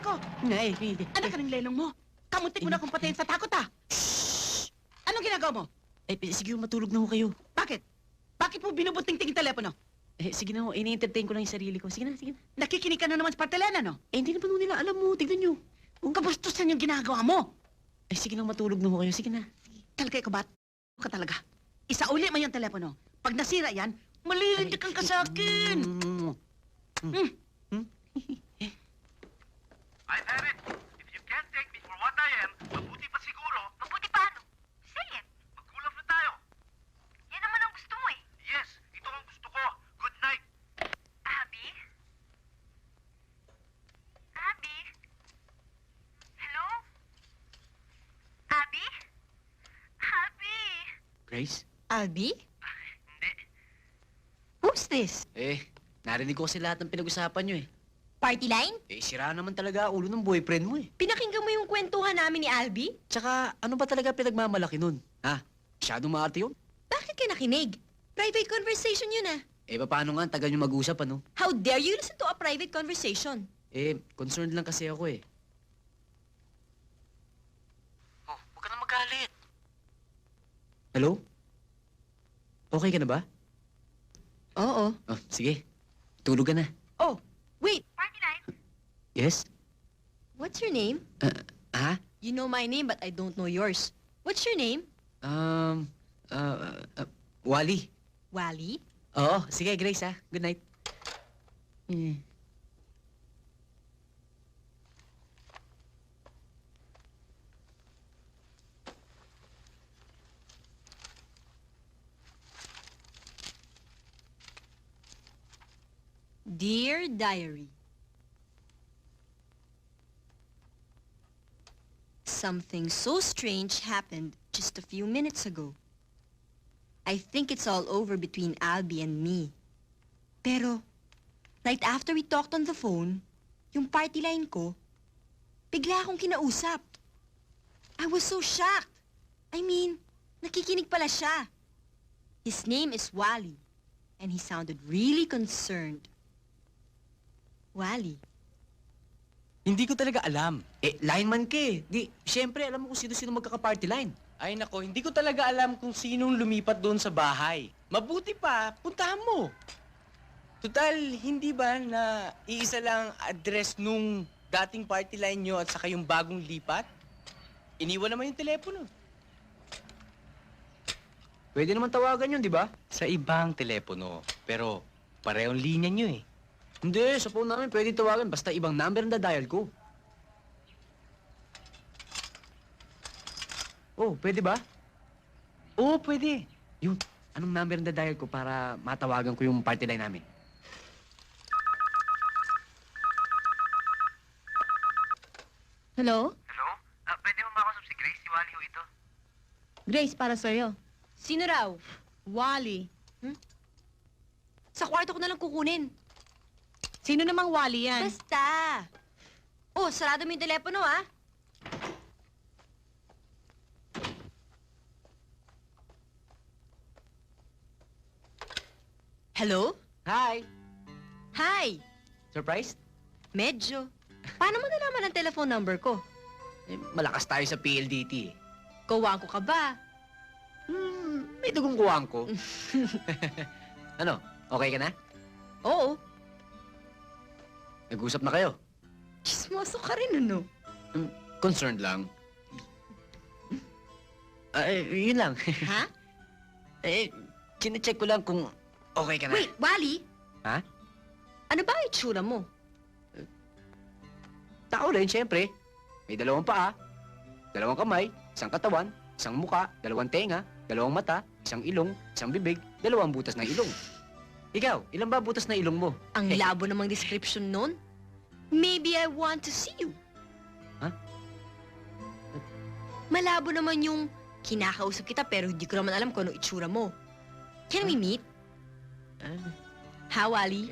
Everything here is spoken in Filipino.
ko! Nay, Anak ka ng lelong mo! Kamuntik mo na akong patayin sa takot, ah! Anong ginagawa mo? sige, matulog na ho kayo. Bakit? Bakit mo binubuting-ting yung telepono? Sige na ho, ini-entertain ko lang yung sarili ko. Sige na. Nakikinig ka na naman sa partelena, no? Hindi naman ho nila alam mo. Tignan nyo. Kung kabustusan yung ginagawa mo! Sige na, matulog na ho kayo. Sige na. Talaga ikaw ba? Ka talaga. Isauli mo yung telepono. Pag nasira yan, malilindikan ka sa akin! I have it. If you can't take me for what I am, mabuti pa siguro. Mabuti paano? Say it. Mag-cool off na tayo. Yan naman ang gusto mo eh. Yes, ito ang gusto ko. Good night. Abby? Abby? Hello? Abby? Abby? Grace? Albi? Hindi. Who's this? Narinig ko kasi lahat ng pinag-usapan nyo eh. Party line? Sira naman talaga ulo ng boyfriend mo eh. Pinakinggan mo yung kwentuhan namin ni Albi? Tsaka, ano ba talaga pinagmamalaki nun? Ha? Masyadong maarte yun? Bakit ka nakinig? Private conversation yun ah. Paano nga? Tagal nyo mag-usap, ano? How dare you listen to a private conversation? Concerned lang kasi ako eh. Oh, huwag ka na magalit. Hello? Okay ka na ba? Oo. Sige. Tulog ka na. Oh, wait. Party line? Yes? What's your name? Ha? You know my name but I don't know yours. What's your name? Wally. Wally? Oo, sige Grace ha. Good night. Dear Diary. Something so strange happened just a few minutes ago. I think it's all over between Albie and me. Pero, right after we talked on the phone, yung party line ko, bigla akong kinausap. I was so shocked. I mean, nakikinig pala siya. His name is Wally, and he sounded really concerned. Wally. Hindi ko talaga alam. Lineman ka eh. Siyempre, alam mo kung sino-sino magkaka-party line. Ay nako, hindi ko talaga alam kung sinong lumipat doon sa bahay. Mabuti pa, puntahan mo. Total, hindi ba na iisa lang address nung dating party line nyo at saka yung bagong lipat? Iniwan naman yung telepono. Pwede naman tawagan yun, di ba? Sa ibang telepono, pero parehong linya nyo eh. Hindi, sa phone namin pwede tawagan basta ibang number na dial ko. Oh, pwede ba? Oo, pwede. Yun, anong number na dial ko para matawagan ko yung party line namin? Hello? Hello? Pwede mo makausap si Grace? Si Wally ho ito. Grace, para sa'yo. Sino raw? Wally. Sa kwarto ko na lang kukunin. Sino namang Wally yan? Basta. Oh, sarado mo yung telepono, ah. Hello? Hi! Hi. Surprised? Medyo. Paano mo nalaman ang telephone number ko? Malakas tayo sa PLDT eh. Kawang ko ka ba? May dugong kuwang ko. Ano, okay ka na? Oo. Nag-usap na kayo? Chismoso ka rin, ano? Concerned lang. Yun lang. Ha? Chine-check ko lang kung okay ka na. Wait, Wally? Ha? Ano ba ang itsura mo? Tao rin, siyempre. May dalawang paa, dalawang kamay, isang katawan, isang muka, dalawang tenga, dalawang mata, isang ilong, isang bibig, dalawang butas ng ilong. Ikaw, ilan ba butas na ilong mo? Ang labo namang description nun. Maybe I want to see you. Ha? Malabo naman yung kinakausap kita pero hindi ko naman alam kung ano itsura mo. Can we meet? Ha, Wally?